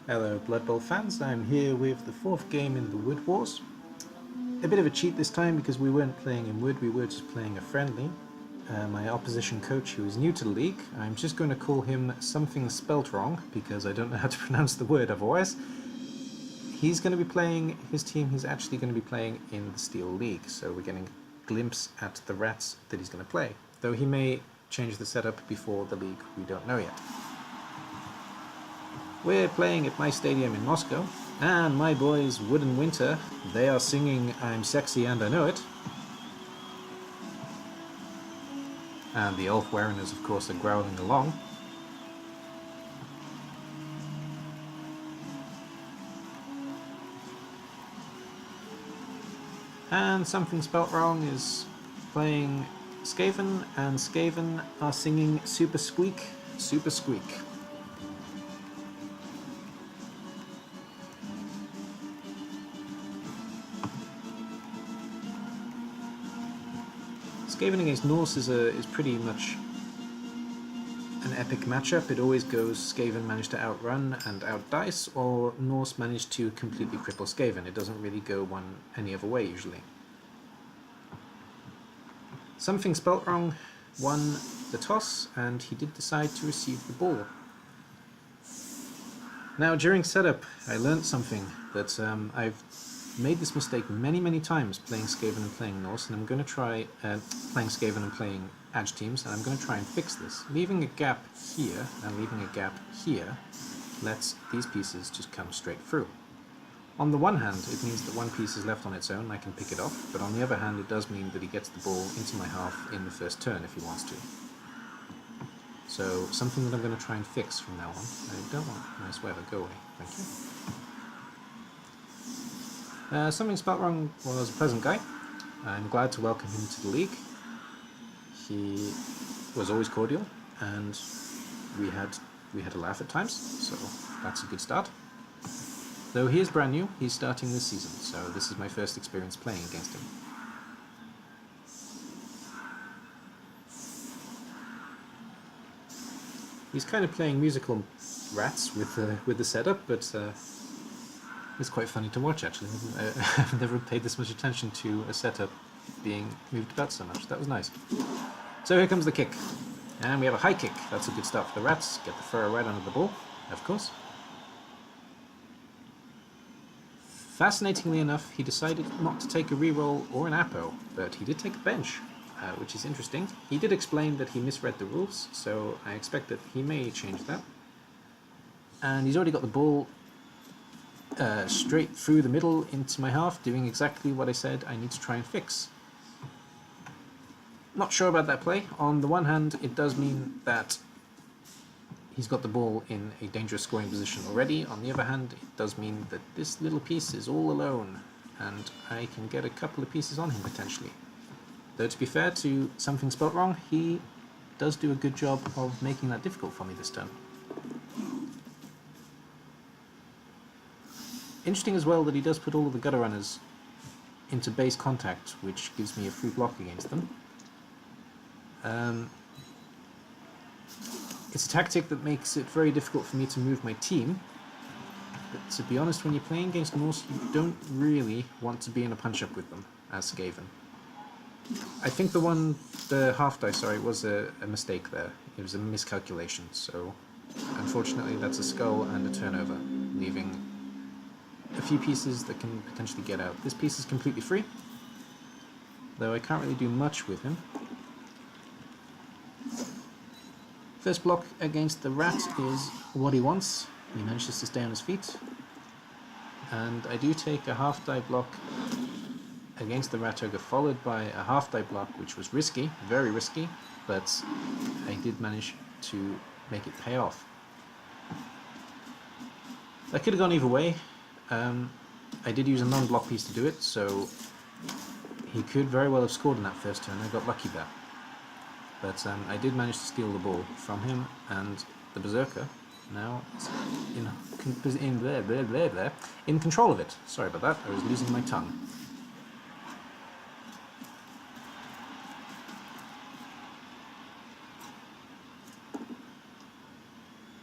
Hello Blood Bowl fans, I'm here with the fourth game in the Wood Wars. A bit of a cheat this time because we weren't playing in Wood, we were just playing a friendly. My opposition coach, who is new to the league, I'm just going to call him something spelt wrong because I don't know how to pronounce the word otherwise. He's going to be playing, his team, he's actually going to be playing in the Steel League, so we're getting a glimpse at the rats that he's going to play. Though he may change the setup before the league, we don't know yet. We're playing at my stadium in Moscow, and my boys, Wood and Winter, they are singing I'm Sexy and I Know It. And the elf Wariners, of course, are growling along. And Something Spelt Wrong is playing Skaven, and Skaven are singing Super Squeak, Super Squeak. Skaven against Norse is pretty much an epic matchup. It always goes Skaven managed to outrun and outdice, or Norse managed to completely cripple Skaven. It doesn't really go any other way usually. Something Spelt Wrong won the toss, and he did decide to receive the ball. Now during setup I learned something that I've made this mistake many times playing Skaven and playing Norse, and I'm going to try playing Skaven and playing Edge teams, and I'm going to try and fix this. Leaving a gap here and leaving a gap here lets these pieces just come straight through. On the one hand, it means that one piece is left on its own, I can pick it off, but on the other hand it does mean that he gets the ball into my half in the first turn if he wants to. So, something that I'm going to try and fix from now on. I don't want nice weather, go away, thank you. Something Spelt Wrong was a pleasant guy. I'm glad to welcome him to the league. He was always cordial, and we had a laugh at times, so that's a good start. Though he is brand new, he's starting this season, so this is my first experience playing against him. He's kind of playing musical rats with the setup, but it's quite funny to watch actually. I've never paid this much attention to a setup being moved about so much. That was nice. So here comes the kick. And we have a high kick. That's a good start for the rats. Get the fur right under the ball, of course. Fascinatingly enough, he decided not to take a reroll or an apo, but he did take a bench, which is interesting. He did explain that he misread the rules, so I expect that he may change that. And he's already got the ball straight through the middle into my half, doing exactly what I said I need to try and fix. Not sure about that play. On the one hand, it does mean that he's got the ball in a dangerous scoring position already. On the other hand, it does mean that this little piece is all alone, and I can get a couple of pieces on him potentially. Though to be fair to Something Spelt Wrong, he does do a good job of making that difficult for me this turn. Interesting as well that he does put all of the gutter runners into base contact, which gives me a free block against them. It's a tactic that makes it very difficult for me to move my team, but to be honest, when you're playing against Norse, you don't really want to be in a punch-up with them, as Skaven. I think the half die, sorry, was a mistake there. It was a miscalculation, so unfortunately that's a skull and a turnover, leaving a few pieces that can potentially get out. This piece is completely free, though I can't really do much with him. First block against the rat is what he wants. He manages to stay on his feet. And I do take a half die block against the rat ogre, followed by a half die block, which was risky, very risky, but I did manage to make it pay off. That could have gone either way. I did use a non-block piece to do it, so he could very well have scored in that first turn. I got lucky there. But I did manage to steal the ball from him, and the Berserker now is in control of it. Sorry about that, I was losing my tongue.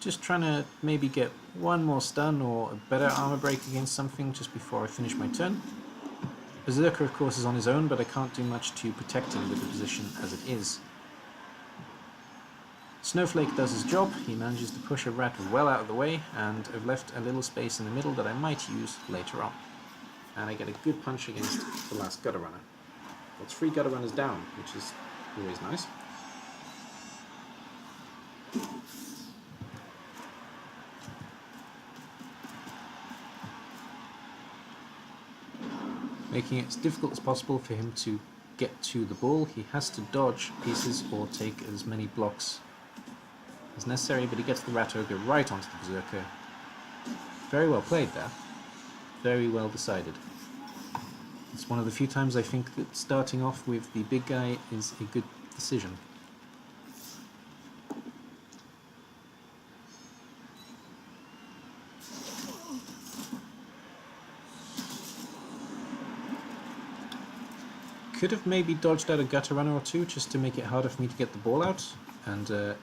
Just trying to maybe get one more stun or a better armor break against something just before I finish my turn. Berserker, of course, is on his own, but I can't do much to protect him with the position as it is. Snowflake does his job. He manages to push a rat well out of the way, and I've left a little space in the middle that I might use later on. And I get a good punch against the last gutter runner. That's 3 gutter runners down, which is always nice. Making it as difficult as possible for him to get to the ball. He has to dodge pieces or take as many blocks as necessary, but he gets the Rat Ogre right onto the Berserker. Very well played there. Very well decided. It's one of the few times I think that starting off with the big guy is a good decision. Could have maybe dodged out a gutter runner or two just to make it harder for me to get the ball out and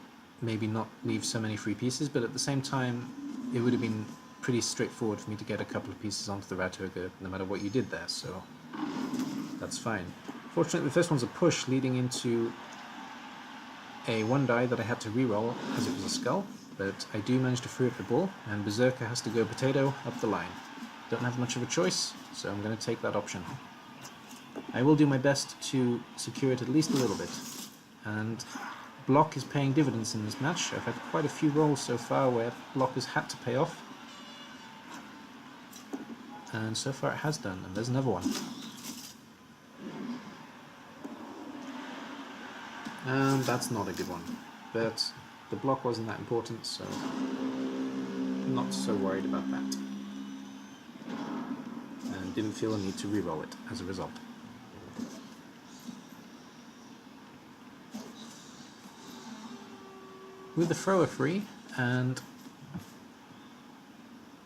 maybe not leave so many free pieces, but at the same time it would have been pretty straightforward for me to get a couple of pieces onto the Rat Ogre no matter what you did there, so that's fine. Fortunately the first one's a push leading into a 1-die that I had to reroll as it was a skull, but I do manage to free up the ball and Berserker has to go potato up the line. Don't have much of a choice, so I'm going to take that option. I will do my best to secure it at least a little bit, and block is paying dividends in this match. I've had quite a few rolls so far where block has had to pay off, and so far it has done, and there's another one. And that's not a good one, but the block wasn't that important, so I'm not so worried about that, and didn't feel a need to reroll it as a result. With the thrower free, and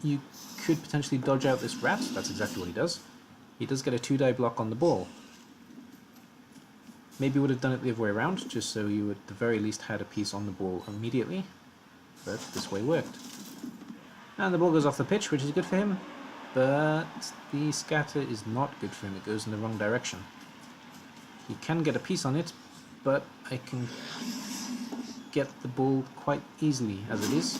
you could potentially dodge out this rat. That's exactly what he does. He does get a 2-die block on the ball. Maybe would have done it the other way around, just so you at the very least had a piece on the ball immediately, but this way worked. And the ball goes off the pitch, which is good for him, but the scatter is not good for him. It goes in the wrong direction. He can get a piece on it, but I can get the ball quite easily as it is.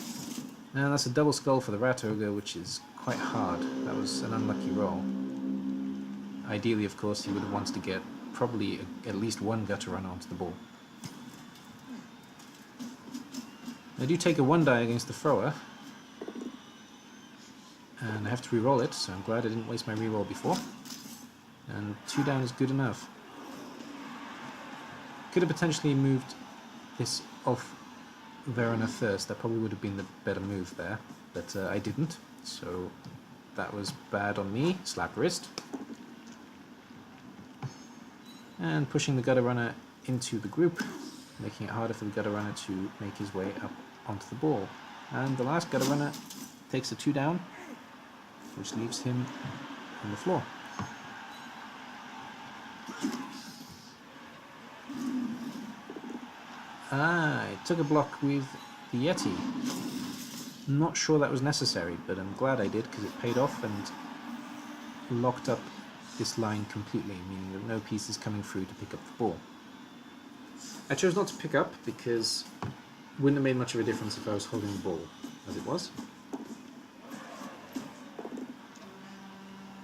And that's a double skull for the Rat Ogre, which is quite hard. That was an unlucky roll. Ideally, of course, he would have wanted to get probably at least one gutter runner onto the ball. I do take a 1-die against the thrower, and I have to re-roll it, so I'm glad I didn't waste my re-roll before. And 2 down is good enough. Could have potentially moved this off Verona first. That probably would have been the better move there, but I didn't, so that was bad on me. Slap wrist. And pushing the gutter runner into the group, making it harder for the gutter runner to make his way up onto the ball. And the last gutter runner takes a 2 down, which leaves him on the floor. I took a block with the Yeti. Not sure that was necessary, but I'm glad I did because it paid off and locked up this line completely, meaning that no piece is coming through to pick up the ball. I chose not to pick up because it wouldn't have made much of a difference if I was holding the ball as it was.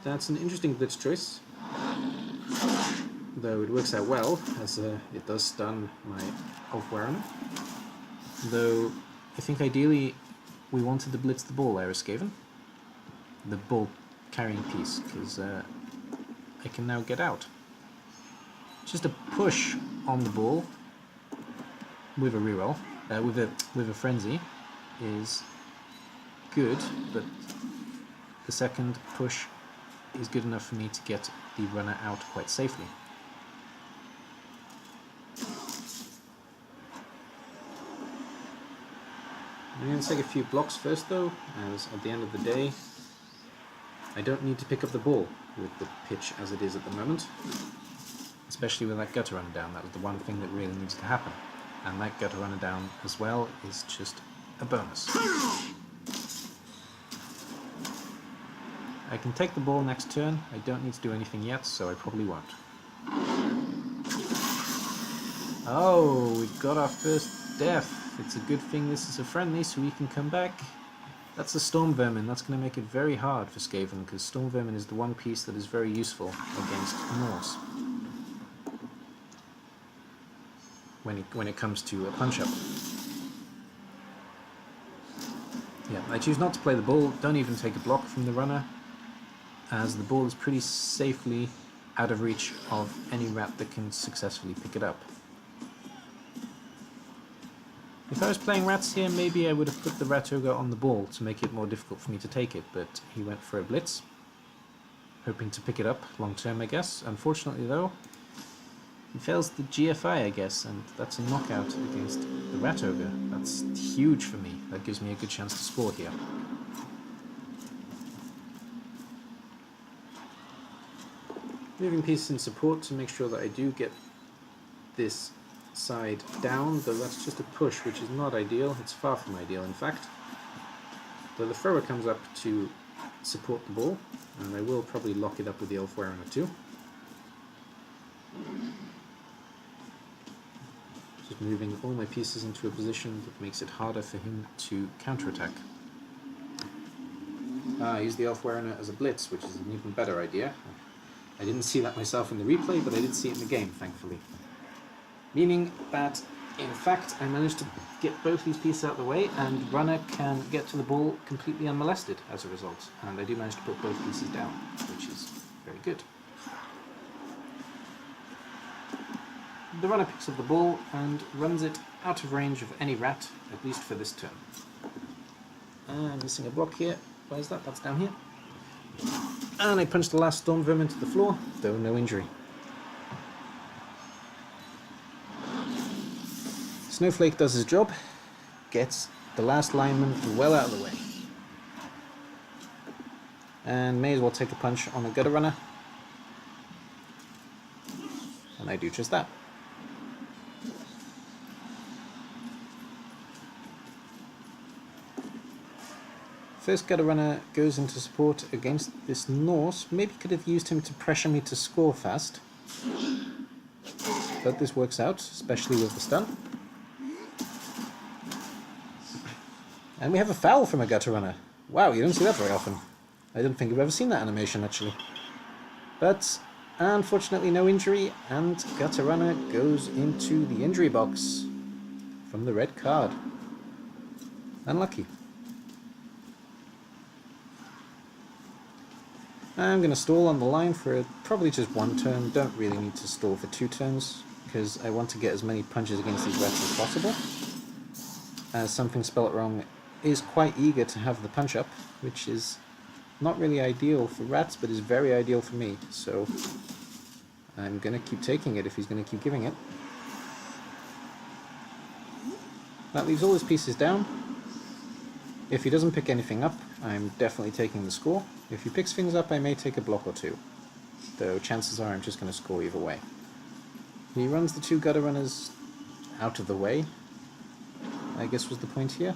That's an interesting blitz choice, though it works out well as it does stun my Ulfwerener. Though I think ideally we wanted to blitz the ball there as Skaven, the ball carrying piece, because I can now get out. Just a push on the ball with a reroll, with a frenzy, is good, but the second push is good enough for me to get the runner out quite safely. I'm going to take a few blocks first though, as at the end of the day I don't need to pick up the ball with the pitch as it is at the moment, especially with that gutter runner down. That was the one thing that really needs to happen, and that gutter runner down as well is just a bonus. I can take the ball next turn. I don't need to do anything yet, so I probably won't. Oh, we got our first death. It's a good thing this is a friendly, so we can come back. That's a Storm Vermin. That's going to make it very hard for Skaven, because Storm Vermin is the one piece that is very useful against Norse when it comes to a punch-up. Yeah, I choose not to play the ball. Don't even take a block from the runner, as the ball is pretty safely out of reach of any rat that can successfully pick it up. If I was playing rats here, maybe I would have put the rat ogre on the ball to make it more difficult for me to take it, but he went for a blitz, hoping to pick it up long term, I guess. Unfortunately though, he fails the GFI, I guess, and that's a knockout against the rat ogre. That's huge for me. That gives me a good chance to score here. Moving pieces in support to make sure that I do get this side down, though that's just a push, which is not ideal. It's far from ideal, in fact. Though the thrower comes up to support the ball, and I will probably lock it up with the Elf Warrior too. Just moving all my pieces into a position that makes it harder for him to counterattack. I use the Elf Warrior as a blitz, which is an even better idea. I didn't see that myself in the replay, but I did see it in the game, thankfully. Meaning that, in fact, I managed to get both these pieces out of the way, and runner can get to the ball completely unmolested as a result. And I do manage to put both pieces down, which is very good. The runner picks up the ball and runs it out of range of any rat, at least for this turn. I'm missing a block here. Where's that? That's down here. And I punched the last Storm Vermin to the floor, though no injury. Snowflake does his job, gets the last lineman well out of the way. And may as well take a punch on the gutter runner. And I do just that. First gutter runner goes into support against this Norse. Maybe could have used him to pressure me to score fast. But this works out, especially with the stun. And we have a foul from a gutter runner. Wow, you don't see that very often. I don't think I've ever seen that animation, actually. But, unfortunately, no injury, and gutter runner goes into the injury box from the red card. Unlucky. I'm going to stall on the line for probably just one turn. Don't really need to stall for 2 turns, because I want to get as many punches against these rats as possible. As Something Spell It Wrong is quite eager to have the punch up, which is not really ideal for rats, but is very ideal for me, so I'm going to keep taking it if he's going to keep giving it. That leaves all his pieces down. If he doesn't pick anything up, I'm definitely taking the score. If he picks things up, I may take a block or 2, though chances are I'm just going to score either way. He runs the 2 gutter runners out of the way, I guess was the point here.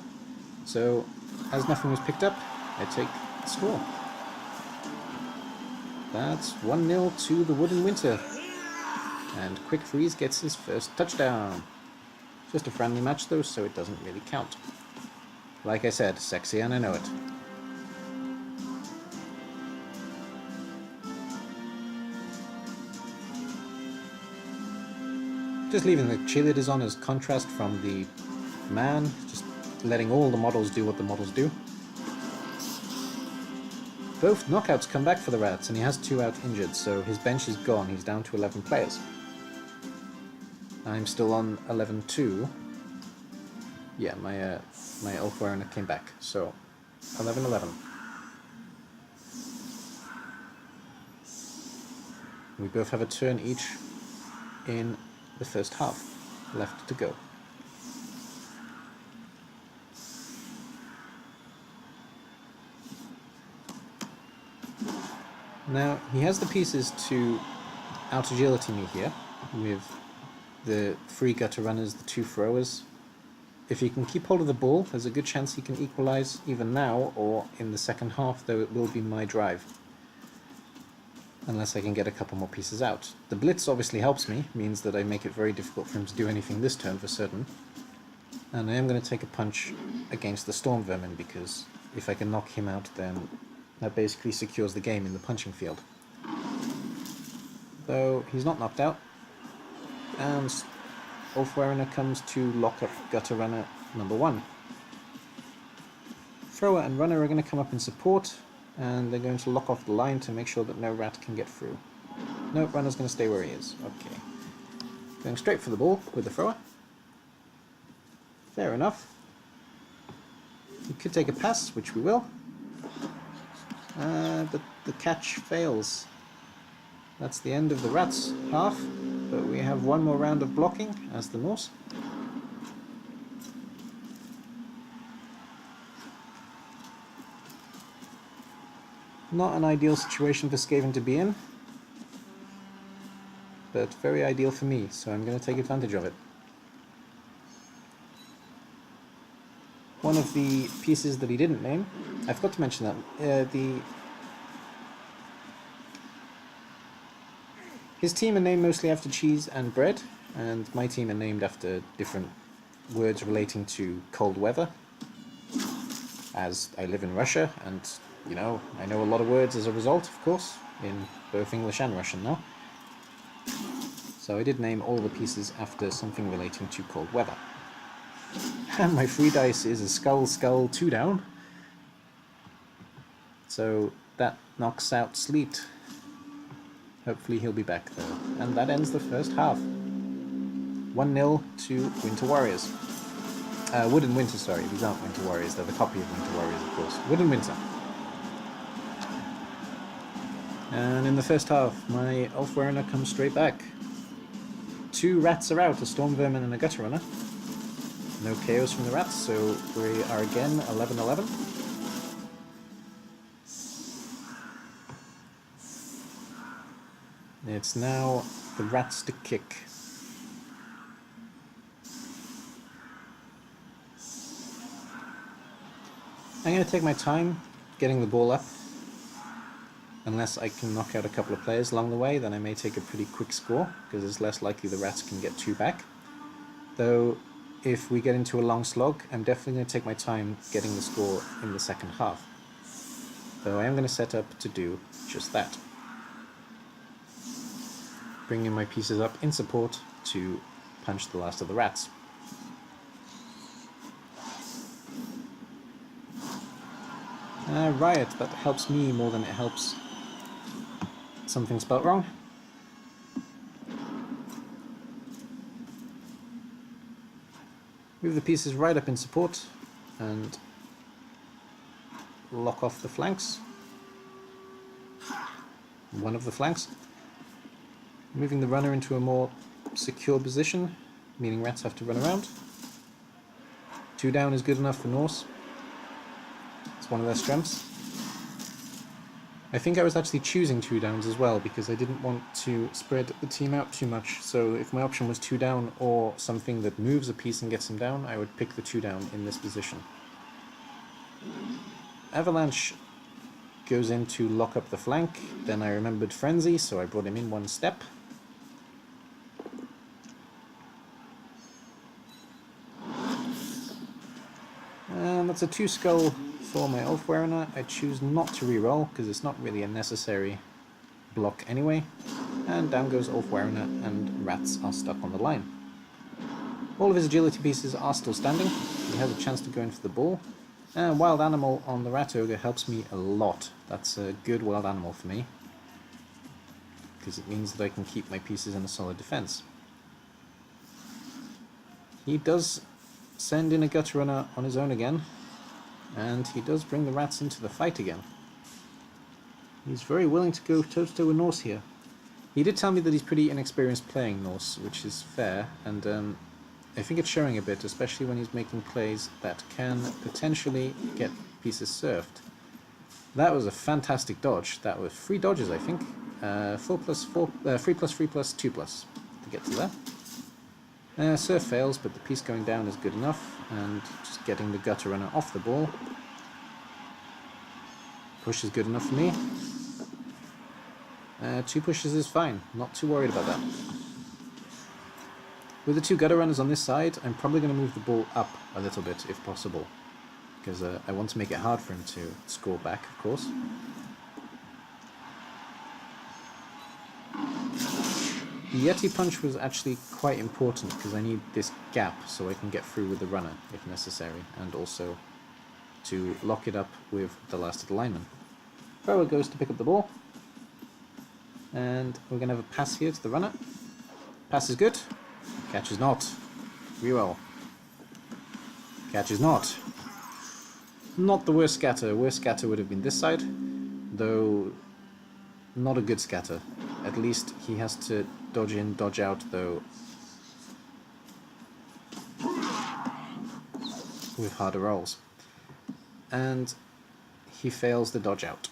So, as nothing was picked up, I take the score. That's 1-0 to the Wooden Winter. And Quick Freeze gets his first touchdown. Just a friendly match though, so it doesn't really count. Like I said, sexy and I know it. Just leaving the cheerleaders on as contrast from the man, just letting all the models do what the models do. Both knockouts come back for the rats, and he has 2 out injured, so his bench is gone. He's down to 11 players. I'm still on 11-2. Yeah, my Elf Warrior came back, so 11-11. We both have a turn each in the first half left to go. Now, he has the pieces to out-agility me here, with the 3 gutter runners, the 2 throwers, if he can keep hold of the ball, there's a good chance he can equalise even now or in the second half, though it will be my drive. Unless I can get a couple more pieces out. The blitz obviously helps me, means that I make it very difficult for him to do anything this turn for certain. And I am going to take a punch against the Storm Vermin, because if I can knock him out, then that basically secures the game in the punching field. Though he's not knocked out, and Ulfwerener comes to lock up Gutter Runner number 1. Thrower and Runner are going to come up in support, and they're going to lock off the line to make sure that no rat can get through. No, Runner's going to stay where he is. Okay. Going straight for the ball with the thrower. Fair enough. We could take a pass, which we will. But the catch fails. That's the end of the rats half, but we have one more round of blocking as the Norse. Not an ideal situation for Skaven to be in, but very ideal for me, so I'm going to take advantage of it. One of the pieces that he didn't name, I forgot to mention that, his team are named mostly after cheese and bread, and my team are named after different words relating to cold weather, as I live in Russia, and, you know, I know a lot of words as a result, of course, in both English and Russian now. So I did name all the pieces after something relating to cold weather. And my free dice is a skull, 2 down. So that knocks out Sleet. Hopefully he'll be back though. And that ends the first half. 1-0 to Winter Warriors. Wood and Winter, sorry. These aren't Winter Warriors, they're the copy of Winter Warriors, of course. Wood and Winter. And in the first half, my Ulfwerener comes straight back. 2 rats are out, a Storm Vermin and a Gutter Runner. No KOs from the rats, so we are again 11-11. It's now the rats to kick. I'm going to take my time getting the ball up. Unless I can knock out a couple of players along the way, then I may take a pretty quick score, because it's less likely the rats can get 2 back. Though, if we get into a long slog, I'm definitely going to take my time getting the score in the second half. Though I am going to set up to do just that. Bringing my pieces up in support to punch the last of the rats. Riot, that helps me more than it helps something spelt wrong. Move the pieces right up in support and lock off the flanks. One of the flanks. Moving the runner into a more secure position, meaning rats have to run around. 2 down is good enough for Norse. It's one of their strengths. I think I was actually choosing 2 downs as well, because I didn't want to spread the team out too much. So if my option was 2 down or something that moves a piece and gets him down, I would pick the 2 down in this position. Avalanche goes in to lock up the flank. Then I remembered Frenzy, so I brought him in 1 step. And that's a 2 skull for my Ulfwerener. I choose not to reroll because it's not really a necessary block anyway. And down goes Ulfwerener, and rats are stuck on the line. All of his agility pieces are still standing. He has a chance to go in for the ball. And Wild Animal on the Rat Ogre helps me a lot. That's a good Wild Animal for me, because it means that I can keep my pieces in a solid defense. He does send in a Gutter Runner on his own again, and he does bring the rats into the fight again. He's very willing to go toe-to-toe with Norse here. He did tell me that he's pretty inexperienced playing Norse, which is fair, and I think it's showing a bit, especially when he's making plays that can potentially get pieces served. That was a fantastic dodge. That was 3 dodges, I think. 3+3+2+ to get to there. Surf fails, but the piece going down is good enough. and just getting the gutter runner off the ball. Push is good enough for me. 2 pushes is fine, not too worried about that. With the 2 gutter runners on this side, I'm probably going to move the ball up a little bit if possible, because I want to make it hard for him to score back, of course. The Yeti punch was actually quite important because I need this gap so I can get through with the runner if necessary, and also to lock it up with the last of the lineman. Thrower goes to pick up the ball, and we're going to have a pass here to the runner. Pass is good. Catch is not. Reroll. Catch is not. Not the worst scatter. Worst scatter would have been this side, though not a good scatter. At least he has to dodge in, dodge out, though, with harder rolls. And he fails the dodge out.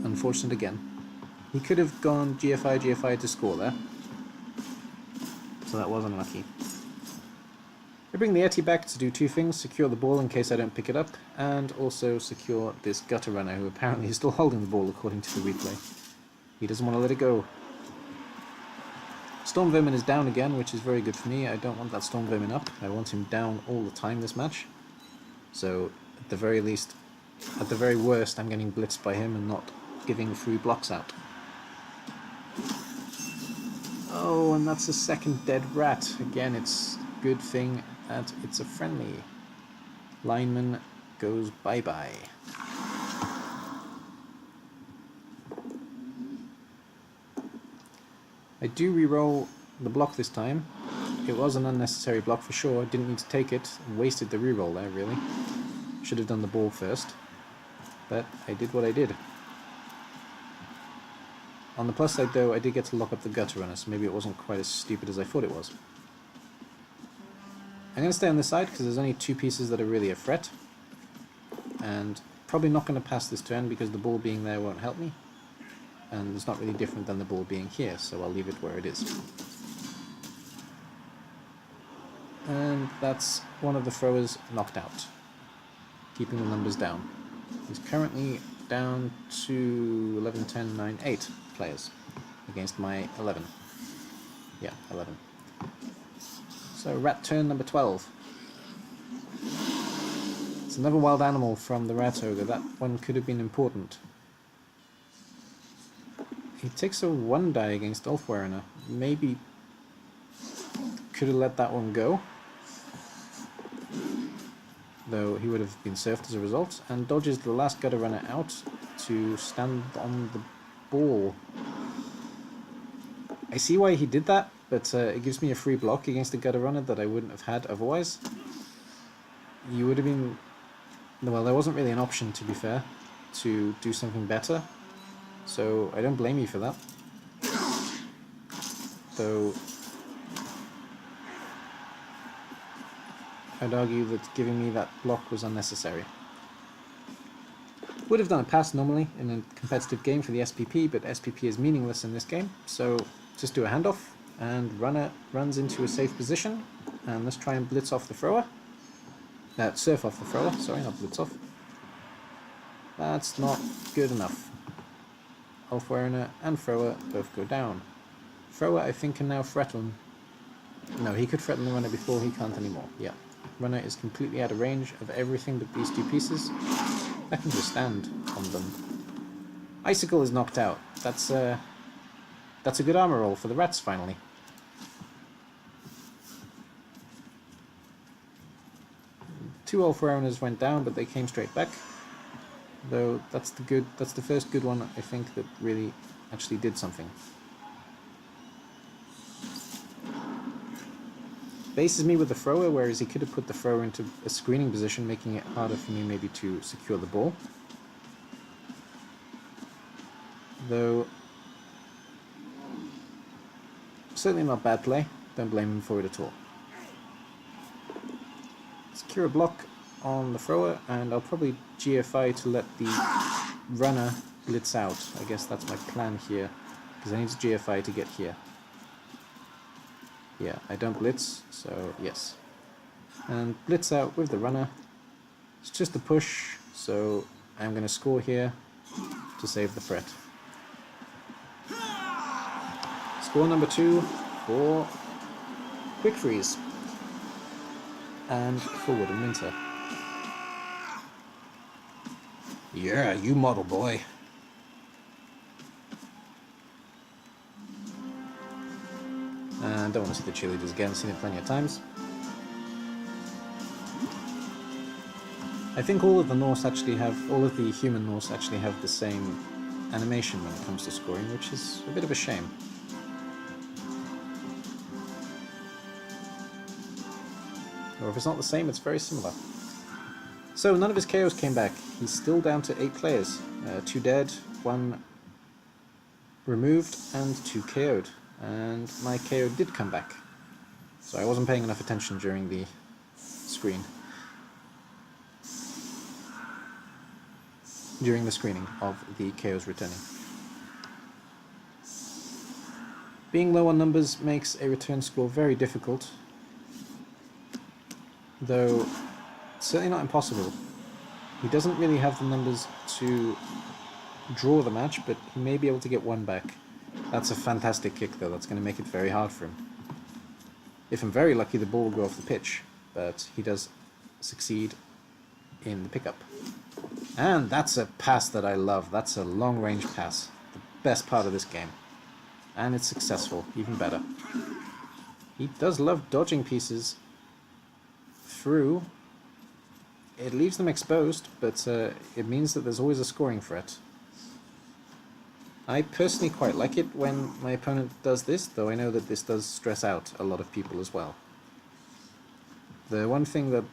Unfortunate again. He could have gone GFI, GFI to score there. So that was unlucky. I bring the Yeti back to do 2 things: secure the ball in case I don't pick it up, and also secure this gutter runner, who apparently is still holding the ball according to the replay. He doesn't want to let it go. Storm Vermin is down again, which is very good for me. I don't want that Storm Vermin up. I want him down all the time this match. So, at the very least, at the very worst, I'm getting blitzed by him and not giving 3 blocks out. Oh, and that's the 2nd dead rat. Again, it's a good thing that it's a friendly. Lineman goes bye-bye. I do re-roll the block this time. It was an unnecessary block for sure. Didn't need to take it. Wasted the re-roll there, really. Should have done the ball first. But I did what I did. On the plus side, though, I did get to lock up the gutter runner, so maybe it wasn't quite as stupid as I thought it was. I'm going to stay on this side because there's only 2 pieces that are really a threat. And probably not going to pass this turn because the ball being there won't help me. And it's not really different than the ball being here, so I'll leave it where it is. And that's one of the throwers knocked out, keeping the numbers down. He's currently down to 11, 10, 9, 8 players against my 11. Yeah, 11. So rat turn number 12. It's another wild animal from the rat ogre. That one could have been important. He takes a 1 die against Ulfwerener. Maybe could have let that one go, though he would have been surfed as a result, and dodges the last gutter runner out to stand on the ball. I see why he did that, but it gives me a free block against the gutter runner that I wouldn't have had otherwise. You would have been... well, there wasn't really an option, to be fair, to do something better, so I don't blame you for that. Though I'd argue that giving me that block was unnecessary. Would have done a pass normally in a competitive game for the SPP, but SPP is meaningless in this game, so just do a handoff, and runner runs into a safe position, and let's try and blitz off the thrower. Surf off the thrower, sorry, not blitz off. That's not good enough. Ulfwerener and thrower both go down. Thrower, I think, can now threaten. No, he could threaten the runner before, he can't anymore. Yeah. Runner is completely out of range of everything but these 2 pieces. I can just stand on them. Icicle is knocked out. That's a good armor roll for the rats, finally. Two Ulfwereners went down, but they came straight back. Though that's the first good one, I think, that really actually did something. Bases me with the thrower, whereas he could have put the thrower into a screening position, making it harder for me maybe to secure the ball. Though, certainly not bad play, don't blame him for it at all. Secure a block on the thrower, and I'll probably GFI to let the runner blitz out. I guess that's my plan here, because I need to GFI to get here. Yeah, I don't blitz, so yes. And blitz out with the runner. It's just a push, so I'm going to score here to save the threat. Score number 2 for Quick Freeze and for Wood and Winter. Yeah, you model boy. And don't want to see the cheerleaders again, seen it plenty of times. I think all of the Norse actually have, all of the human Norse actually have the same animation when it comes to scoring, which is a bit of a shame. Or if it's not the same, it's very similar. So none of his KOs came back. He's still down to 8 players. 2 dead, 1 removed, and 2 KO'd. And my KO did come back. So I wasn't paying enough attention during the screen. During the screening of the KOs returning. Being low on numbers makes a return score very difficult, though certainly not impossible. He doesn't really have the numbers to draw the match, but he may be able to get 1 back. That's a fantastic kick though, that's going to make it very hard for him. If I'm very lucky, the ball will go off the pitch, but he does succeed in the pickup. And that's a pass that I love. That's a long-range pass. The best part of this game. And it's successful. Even better. He does love dodging pieces through. It leaves them exposed, but it means that there's always a scoring threat. I personally quite like it when my opponent does this, though I know that this does stress out a lot of people as well. The one thing that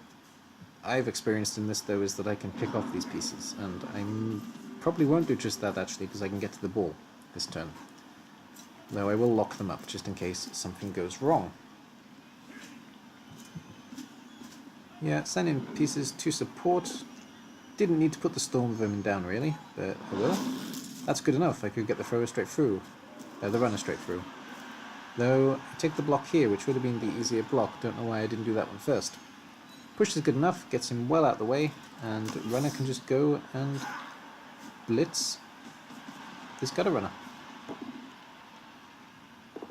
I've experienced in this though is that I can pick off these pieces, and I probably won't do just that actually because I can get to the ball this turn. Though I will lock them up just in case something goes wrong. Yeah, send in pieces to support. Didn't need to put the Storm Vermin down really, but I will. That's good enough, I could get the thrower straight through, the runner straight through. Though, I take the block here, which would have been the easier block, don't know why I didn't do that one first. Push is good enough, gets him well out of the way, and runner can just go and blitz this gutter runner.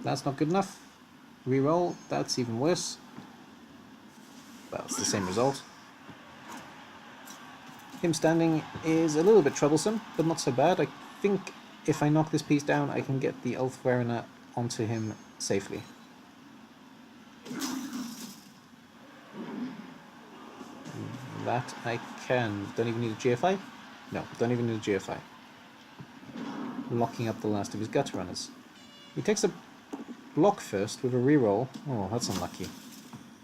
That's not good enough. Reroll, that's even worse. Well, it's the same result. Him standing is a little bit troublesome, but not so bad. I think if I knock this piece down, I can get the Ulfwerener onto him safely. That I can. Don't even need a GFI? No, don't even need a GFI. Locking up the last of his gutter runners. He takes a block first with a reroll. Oh, that's unlucky.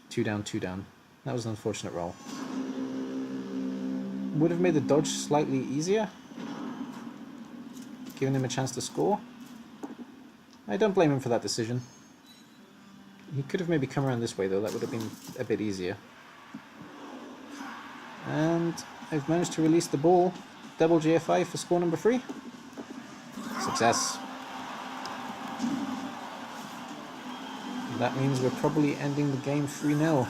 2 down, 2 down. That was an unfortunate roll. Would have made the dodge slightly easier, giving him a chance to score. I don't blame him for that decision. He could have maybe come around this way though, that would have been a bit easier. And I've managed to release the ball. Double GFI for score number 3. Success. That means we're probably ending the game 3-0.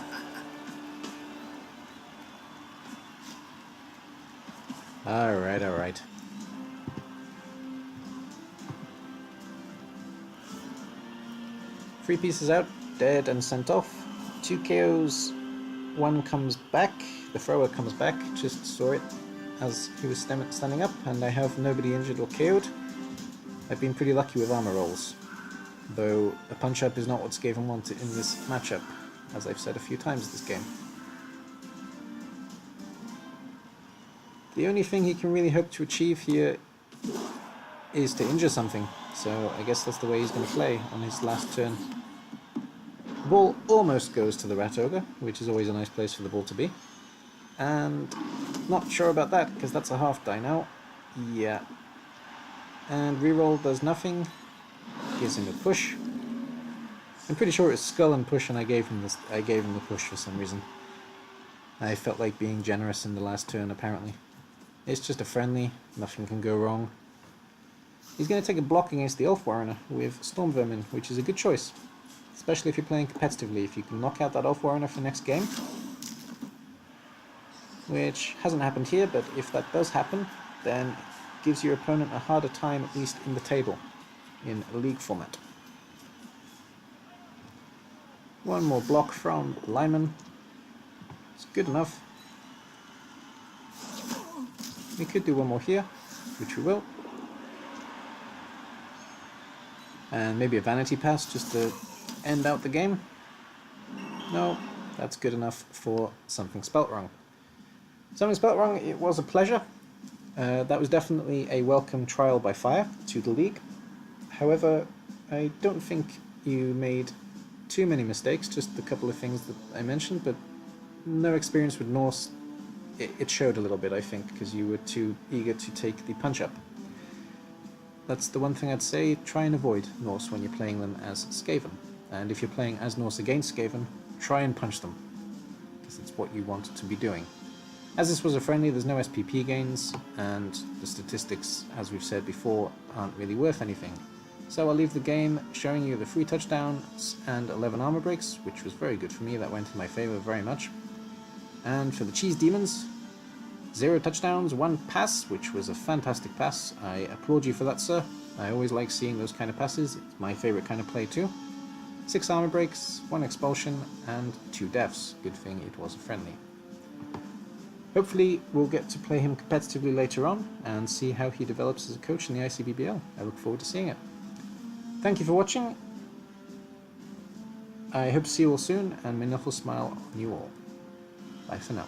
Alright, alright. Three pieces out, dead and sent off. 2 KOs, 1 comes back. The thrower comes back, just saw it as he was standing up, and I have nobody injured or KO'd. I've been pretty lucky with armor rolls, though a punch-up is not what Skaven wanted in this matchup, as I've said a few times this game. The only thing he can really hope to achieve here is to injure something, so I guess that's the way he's going to play on his last turn. The ball almost goes to the Rat Ogre, which is always a nice place for the ball to be. And not sure about that, because that's a half die now. Yeah. And reroll does nothing. Gives him a push. I'm pretty sure it's skull and push, and I gave him the push for some reason. I felt like being generous in the last turn, apparently. It's just a friendly, nothing can go wrong. He's going to take a block against the Ulfwerener with Storm Vermin, which is a good choice. especially if you're playing competitively. If you can knock out that Off Warrener for next game, which hasn't happened here, but if that does happen, then it gives your opponent a harder time, at least in the table, in a league format. One more block from Lyman. It's good enough. We could do one more here, which we will. And maybe a vanity pass just to end out the game. No, that's good enough for Something Spelt Wrong. Something Spelt Wrong, it was a pleasure. That was definitely a welcome trial by fire to the league. However, I don't think you made too many mistakes, just a couple of things that I mentioned, but no experience with Norse. It showed a little bit, I think, because you were too eager to take the punch-up. That's the one thing I'd say, try and avoid Norse when you're playing them as Skaven. And if you're playing as Norse against Skaven, try and punch them, because it's what you want to be doing. As this was a friendly, there's no SPP gains, and the statistics, as we've said before, aren't really worth anything. So I'll leave the game showing you the 3 touchdowns and 11 armor breaks, which was very good for me, that went in my favor very much. And for the Cheese Demons, 0 touchdowns, 1 pass, which was a fantastic pass. I applaud you for that, sir. I always like seeing those kind of passes. It's my favorite kind of play too. 6 armor breaks, 1 expulsion, and 2 deaths. Good thing it was a friendly. Hopefully we'll get to play him competitively later on and see how he develops as a coach in the ICBBL. I look forward to seeing it. Thank you for watching. I hope to see you all soon, and may Nuffle smile on you all. Bye for now.